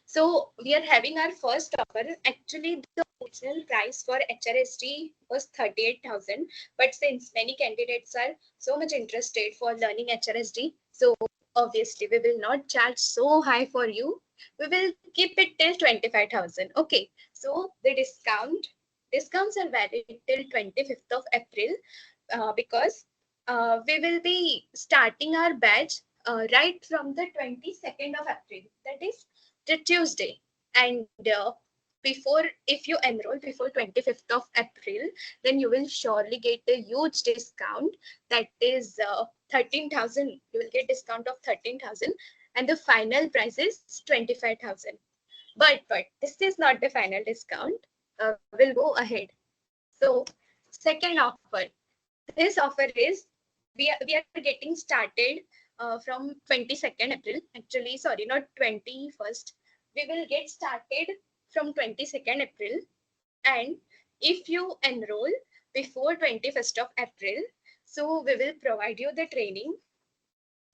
So we are having our first offer. Actually, the original price for HRSD was 38,000, but since many candidates are so much interested for learning HRSD, so obviously we will not charge so high for you. We will keep it till 25,000. Okay. So the discounts are valid till 25th of April because we will be starting our batch right from the 22nd of April. That is the Tuesday. And before, if you enroll before 25th of April, then you will surely get a huge discount. That is 13,000. You will get discount of 13,000, and the final price is 25,000. But this is not the final discount. We'll go ahead. So second offer. This offer is we are getting started from 22nd April. Actually, sorry, not 21st. We will get started from 22nd April, and if you enroll before 21st of April, so we will provide you the training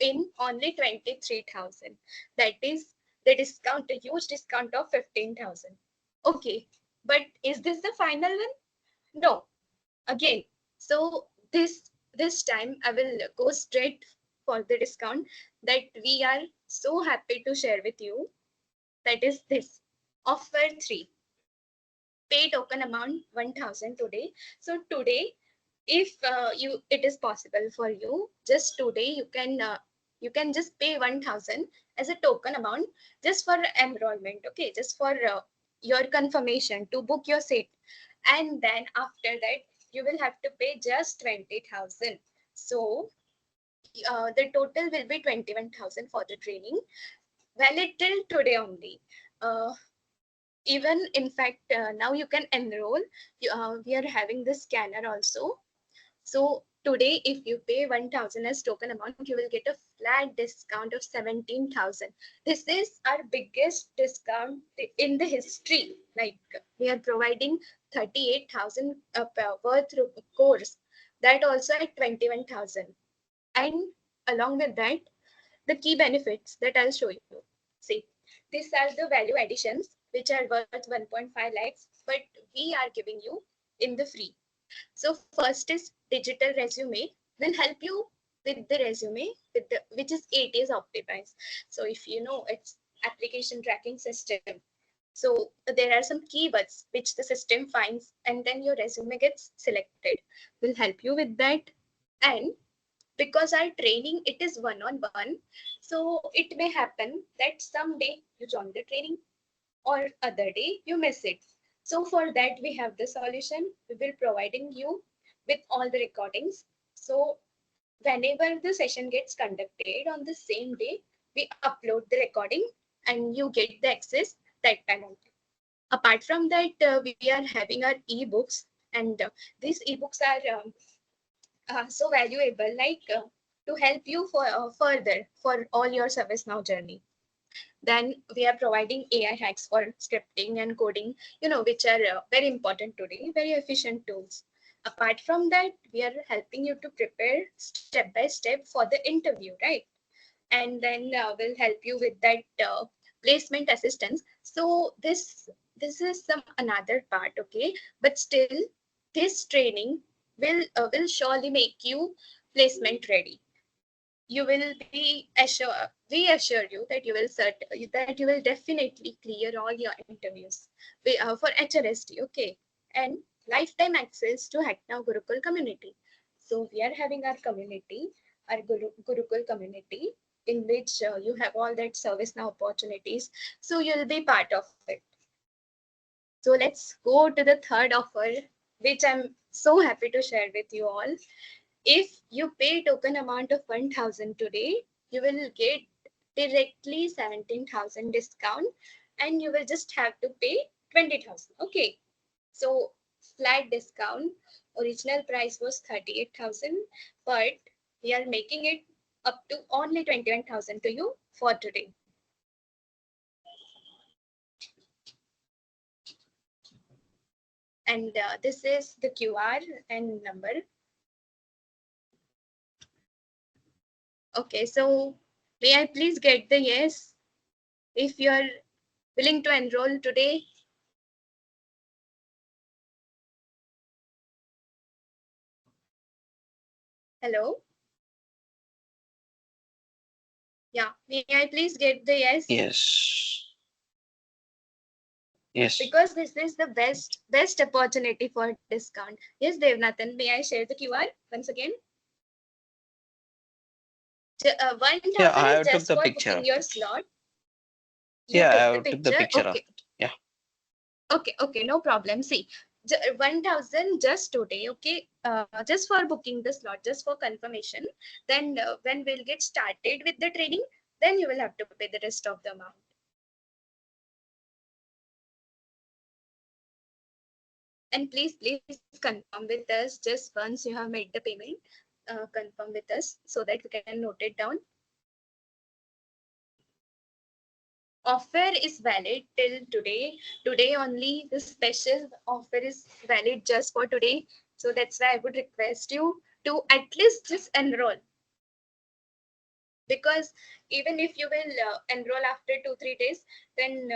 in only 23,000. That is the discount, a huge discount of 15,000. Okay, but is this the final one? No. Again, so this time I will go straight for the discount that we are so happy to share with you. That is this offer 3. Pay token amount 1,000 today. So today, if it is possible for you, just today you can just pay 1,000 as a token amount just for enrollment. Okay, just for your confirmation to book your seat, and then after that you will have to pay just 20,000. So the total will be 21,000 for the training, valid till today only. Even in fact, now you can enroll. We are having this scanner also. So today, if you pay 1,000 as token amount, you will get a flat discount of 17,000. This is our biggest discount in the history. Like, we are providing 38,000 worth of course, that also at 21,000. And along with that, the key benefits that I'll show you. See, these are the value additions which are worth 1.5 lakhs, but we are giving you in the free. So first is digital resume. Will help you with the resume with the, which is ATS optimized. So if you know, it's application tracking system. So there are some keywords which the system finds, and then your resume gets selected. Will help you with that. And because our training, it is one-on-one, so it may happen that someday you join the training or other day you miss it. So for that we have the solution. We will providing you with all the recordings. So whenever the session gets conducted on the same day, we upload the recording and you get the access that time only. Apart from that, we are having our ebooks, and these ebooks are so valuable, like to help you for further for all your ServiceNow journey. Then we are providing AI hacks for scripting and coding, which are very important today, very efficient tools. Apart from that, we are helping you to prepare step by step for the interview, right? And then we'll help you with that placement assistance. So this is some another part, okay? But still, this training will surely make you placement ready. You will be assured, we assure you that you will definitely clear all your interviews for HRSD, okay? And lifetime access to HackNow Gurukul community. So we are having our community, our Gurukul community, in which you have all that ServiceNow opportunities. So you'll be part of it. So let's go to the third offer, which I'm so happy to share with you all. If you pay token amount of 1,000 today, you will get directly 17,000 discount, and you will just have to pay 20,000. Okay. So flat discount. Original price was 38,000, but we are making it up to only 21,000 to you for today. And this is the QR and number. Okay, so may I please get the yes if you are willing to enroll today? Hello? Yeah. May I please get the yes? Yes. Yes. Because this is the best opportunity for discount. Yes, Devnathan, may I share the QR once again? 1,000 Yeah, I is have took just the for picture booking of your it. slot. Yeah, I You have took the picture of Okay. it. Yeah. Okay, no problem. See, 1,000 just today, okay? Just for booking the slot, just for confirmation. Then when we'll get started with the training, then you will have to pay the rest of the amount. And please confirm with us just once you have made the payment. Confirm with us so that we can note it down. Offer is valid till today. Today only the special offer is valid just for today. So that's why I would request you to at least just enroll. Because even if you will enroll after 2-3 days, then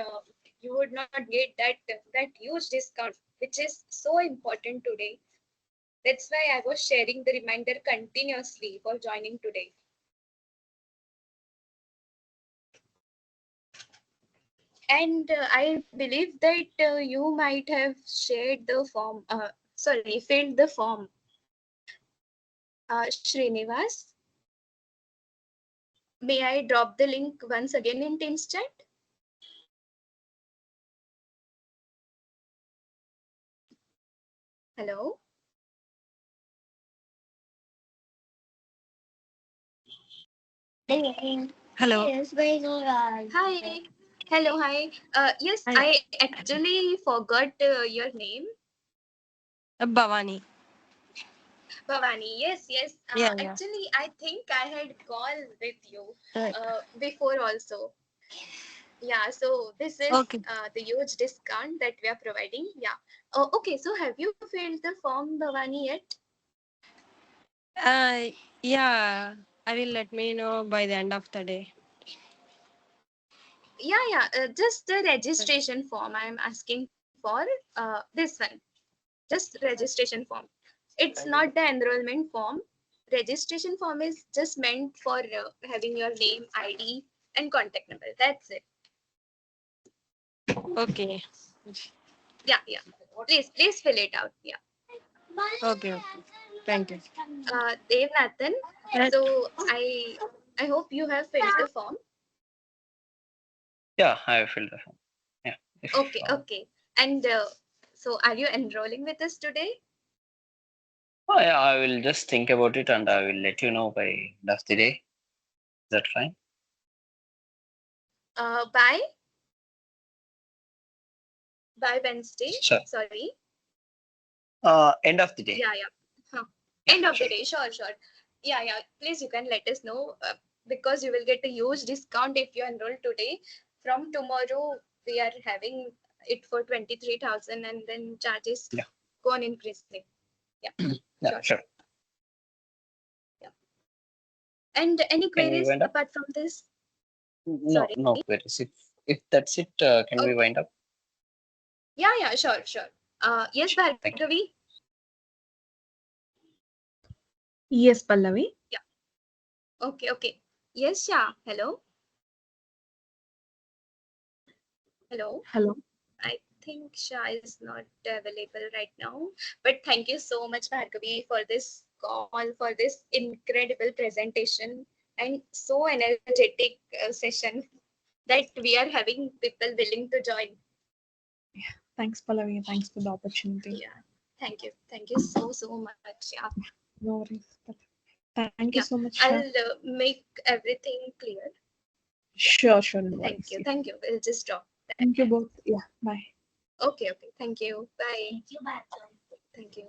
you would not get that huge discount, which is so important today. That's why I was sharing the reminder continuously for joining today. And I believe that you might have shared the form, filled the form. Srinivas, may I drop the link once again in Teams chat? Hello? Hello. Hi. Hello, hi. Yes, Hi. I actually forgot your name. Bhavani. Bhavani, yes. Yeah. Actually, I think I had called with you Right. before also. Yeah, so this is Okay. the huge discount that we are providing. Yeah. Oh, okay, so have you filled the form, Bhavani, yet? Yeah. I will let me know by the end of the day. Yeah. Just the registration form I'm asking for. This one. Just registration form. It's not the enrollment form. Registration form is just meant for having your name, ID, and contact number. That's it. Okay. Yeah. Please fill it out. Yeah. Okay. Thank you. Devnathan. Right. So I hope you have filled the form. Yeah, I have filled the form. Yeah. If, Okay. And so are you enrolling with us today? Oh, yeah, I will just think about it and I will let you know by end of the day. Is that fine? By Wednesday. Sure. Sorry. End of the day. Yeah. Huh. Yeah, End of sure. the day. Sure. Yeah. Please, you can let us know because you will get a huge discount if you enroll today. From tomorrow, we are having it for 23,000, and then charges Yeah. go on increasing. Yeah. Yeah, sure. Yeah. And any Can we queries wind up? apart from this? No, Sorry. no queries. If that's it, can we wind up? Yeah. Sure. Yes, Thank you. Bhargavi. Yes, Pallavi. Yeah. Okay. Yes, Shah. Hello. Hello. I think Shah is not available right now. But thank you so much, Bhargavi, for this call, for this incredible presentation, and so energetic session that we are having people willing to join. Thanks, Pallavi. Thanks for the opportunity. Yeah. Thank you so much. Yeah. No worries. Thank you Yeah. so much. I'll make everything clear. Sure. No worries. Thank you. We'll just drop that. Thank you both. Yeah. Bye. Okay. Thank you. Bye. Thank you.